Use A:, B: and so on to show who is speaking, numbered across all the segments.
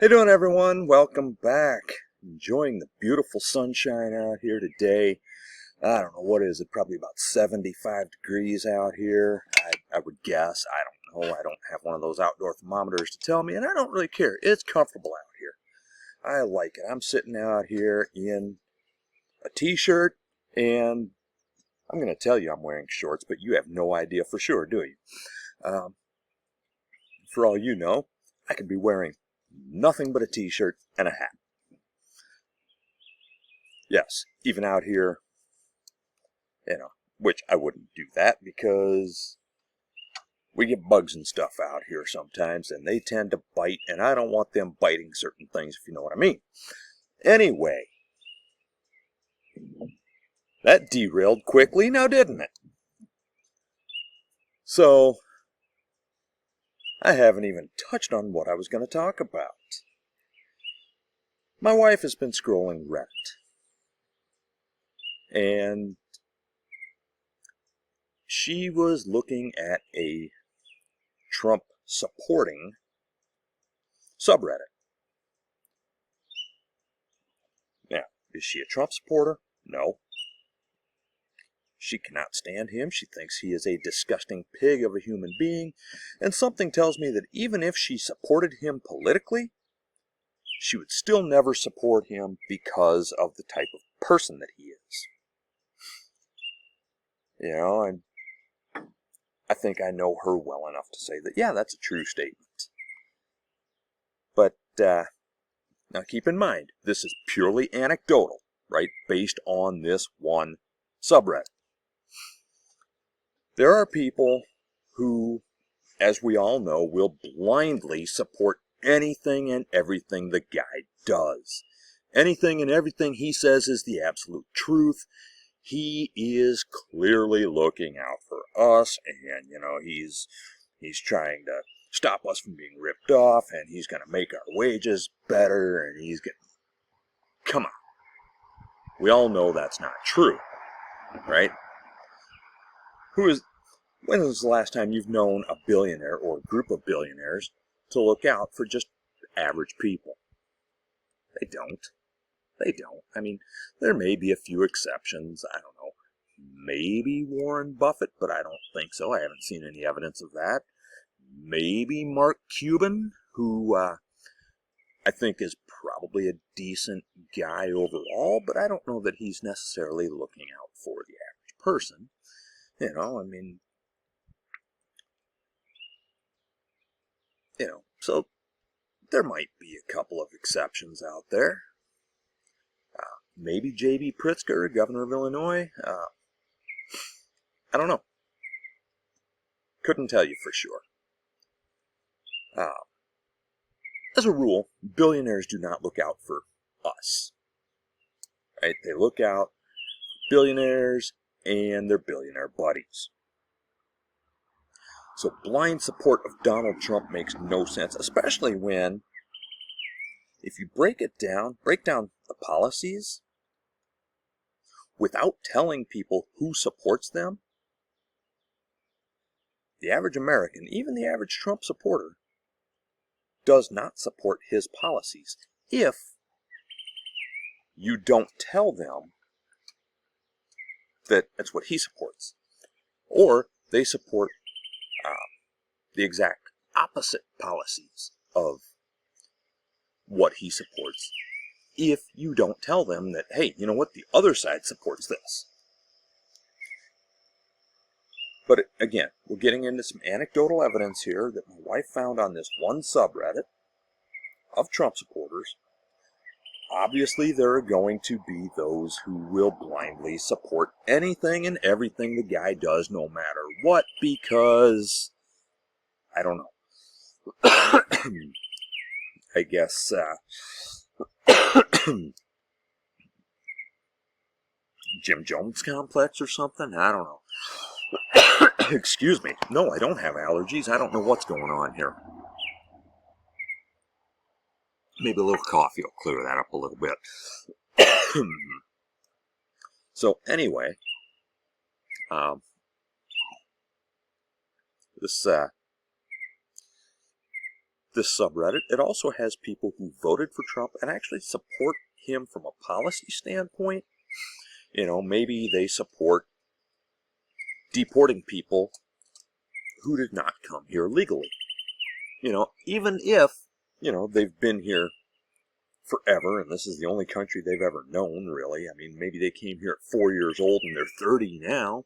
A: Hey doing everyone, welcome back. Enjoying the beautiful sunshine out here today. I don't know what is it, probably about 75 degrees out here. I would guess. I don't know. I don't have one of those outdoor thermometers to tell me, and I don't really care. It's comfortable out here. I like it. I'm sitting out here in a t-shirt, and I'm going to tell you I'm wearing shorts, but you have no idea for sure, do you? Um, for all you know, I could be wearing nothing but a t-shirt and a hat. Yes, even out here, which I wouldn't do that because we get bugs and stuff out here sometimes, and they tend to bite, and I don't want them biting certain things, if you know what I mean. Anyway, that derailed quickly now, didn't it? So, I haven't even touched on what I was going to talk about. My wife has been scrolling Reddit, and she was looking at a Trump supporting subreddit. Now, is she a Trump supporter? No. She cannot stand him. She thinks he is a disgusting pig of a human being. And something tells me that even if she supported him politically, she would still never support him because of the type of person that he is. And I think I know her well enough to say that, yeah, that's a true statement. But now keep in mind, this is purely anecdotal, right? Based on this one subreddit. There are people who, as we all know, will blindly support anything and everything the guy does. Anything and everything he says is the absolute truth. He is clearly looking out for us, and, he's trying to stop us from being ripped off, and he's going to make our wages better, and he's going to... Come on. We all know that's not true, right? When was the last time you've known a billionaire or a group of billionaires to look out for just average people? They don't. They don't. I mean, there may be a few exceptions. I don't know. Maybe Warren Buffett, but I don't think so. I haven't seen any evidence of that. Maybe Mark Cuban, who I think is probably a decent guy overall, but I don't know that he's necessarily looking out for the average person. So there might be a couple of exceptions out there. Maybe J.B. Pritzker, governor of Illinois. I don't know. Couldn't tell you for sure. As a rule, billionaires do not look out for us. Right? They look out for billionaires and their billionaire buddies. So blind support of Donald Trump makes no sense, especially when, if you break down the policies, without telling people who supports them, the average American, even the average Trump supporter, does not support his policies if you don't tell them that that's what he supports. Or they support the exact opposite policies of what he supports if you don't tell them that, hey, you know what, the other side supports this. But again, we're getting into some anecdotal evidence here that my wife found on this one subreddit of Trump supporters. Obviously, there are going to be those who will blindly support anything and everything the guy does, no matter what, because, I don't know. I guess, Jim Jones complex or something? I don't know. Excuse me. No, I don't have allergies. I don't know what's going on here. Maybe a little coffee will clear that up a little bit. So anyway, this this subreddit, it also has people who voted for Trump and actually support him from a policy standpoint. You know, maybe they support deporting people who did not come here legally. You know, even if, you know, they've been here forever, and this is the only country they've ever known, really. I mean, maybe they came here at 4 years old and they're 30 now.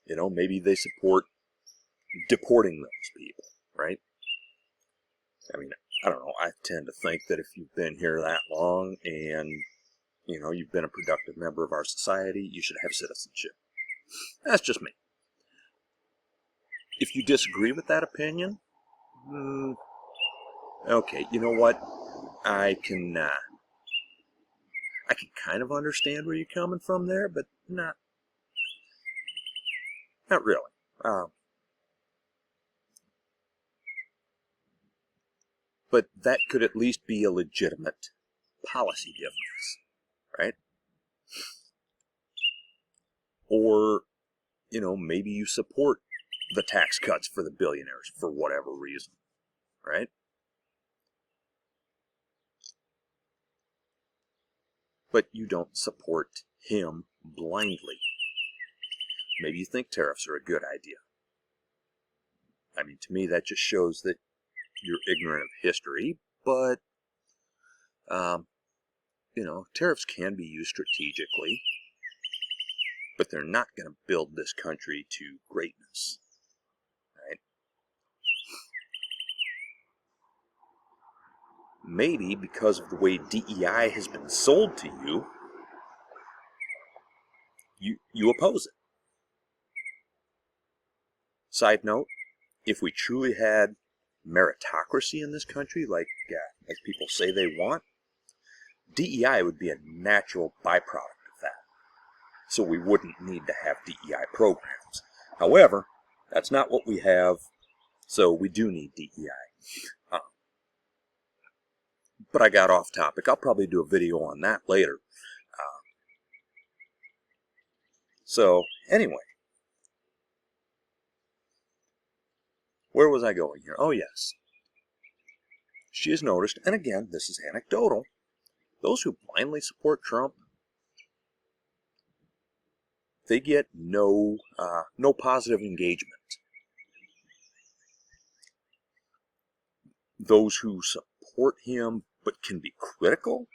A: You know, maybe they support deporting those people, right? I mean, I don't know. I tend to think that if you've been here that long and, you know, you've been a productive member of our society, you should have citizenship. That's just me. If you disagree with that opinion, okay, you know what? I can kind of understand where you're coming from there, but not really. But that could at least be a legitimate policy difference, right? Or, you know, maybe you support the tax cuts for the billionaires for whatever reason, right? But you don't support him blindly. Maybe you think tariffs are a good idea. I mean, to me, that just shows that you're ignorant of history, but, you know, tariffs can be used strategically, but they're not going to build this country to greatness, right? Maybe because of the way DEI has been sold to you, you oppose it. Side note, if we truly had meritocracy in this country, like people say they want, DEI would be a natural byproduct of that. So we wouldn't need to have DEI programs. However, that's not what we have, so we do need DEI. But I got off topic. I'll probably do a video on that later. So, anyway. Where was I going here? Oh, yes. She has noticed, and again, this is anecdotal, those who blindly support Trump, they get no positive engagement. Those who support him but can be critical,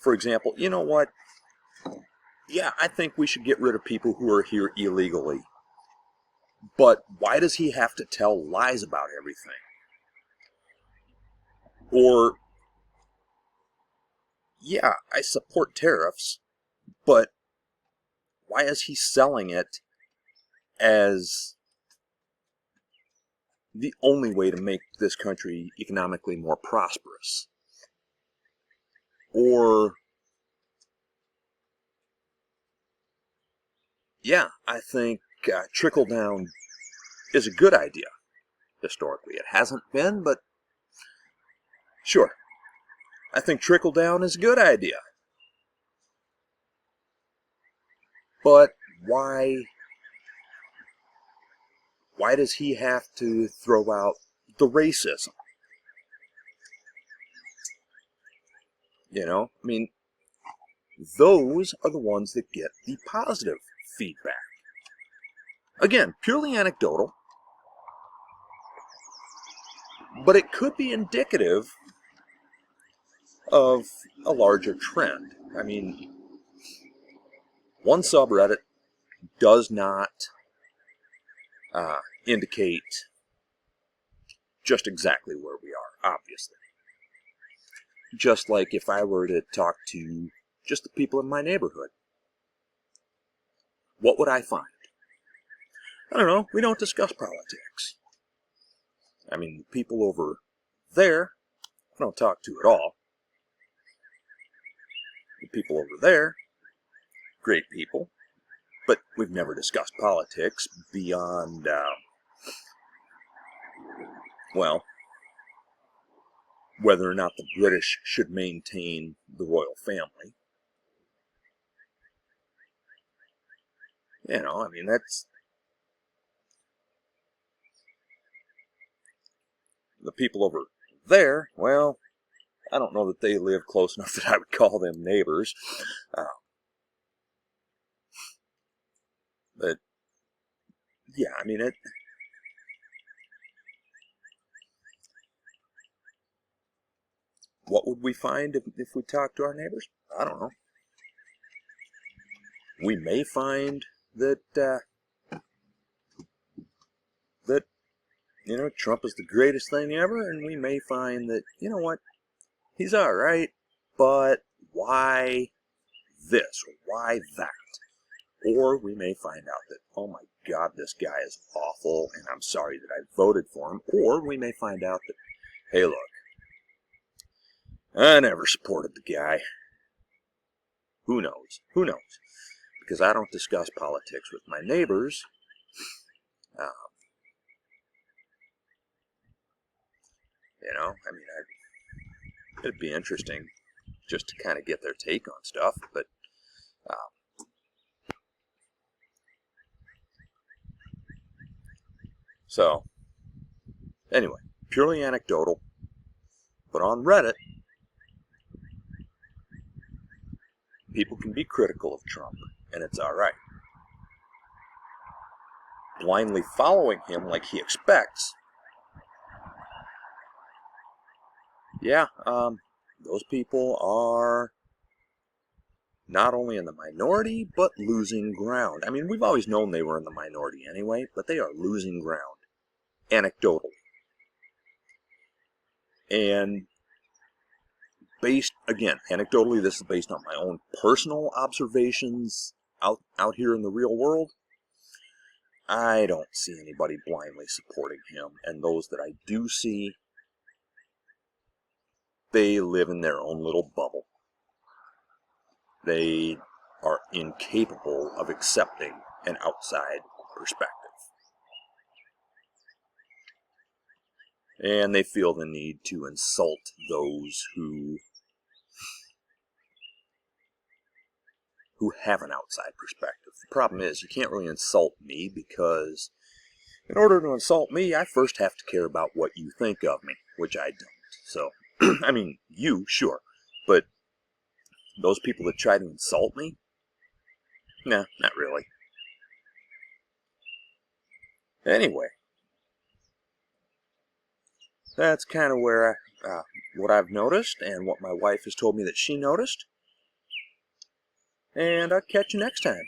A: for example, you know what? Yeah, I think we should get rid of people who are here illegally. But why does he have to tell lies about everything? Or, yeah, I support tariffs, but why is he selling it as the only way to make this country economically more prosperous? Or, yeah, I think trickle down is a good idea. Historically, it hasn't been, but sure, I think trickle down is a good idea. But why does he have to throw out the racism? You know, I mean, those are the ones that get the positive feedback. Again, purely anecdotal, but it could be indicative of a larger trend. I mean, one subreddit does not indicate just exactly where we are, obviously. Just like if I were to talk to just the people in my neighborhood, what would I find? I don't know, we don't discuss politics. I mean, the people over there, I don't talk to at all. The people over there, great people, but we've never discussed politics beyond, well, whether or not the British should maintain the royal family. You know, I mean, the people over there, well, I don't know that they live close enough that I would call them neighbors. But yeah, I mean, what would we find if we talked to our neighbors? I don't know. We may find that that Trump is the greatest thing ever, and we may find that what, he's all right, but why this or why that? Or we may find out that, oh my God, this guy is awful, and I'm sorry that I voted for him. Or we may find out that, hey, look, I never supported the guy. Who knows? Who knows? Because I don't discuss politics with my neighbors. I mean, it'd be interesting just to kind of get their take on stuff, but so anyway, purely anecdotal, but on Reddit, people can be critical of Trump, and it's all right. Blindly following him like he expects, yeah, those people are not only in the minority, but losing ground. I mean, we've always known they were in the minority anyway, but they are losing ground, anecdotally. And based, again, anecdotally, this is based on my own personal observations out here in the real world. I don't see anybody blindly supporting him, and those that I do see, they live in their own little bubble. They are incapable of accepting an outside perspective. And they feel the need to insult those who have an outside perspective. The problem is, you can't really insult me, because in order to insult me, I first have to care about what you think of me, which I don't. So, I mean, you, sure, but those people that try to insult me, nah, not really. Anyway, that's kind of where what I've noticed and what my wife has told me that she noticed. And I'll catch you next time.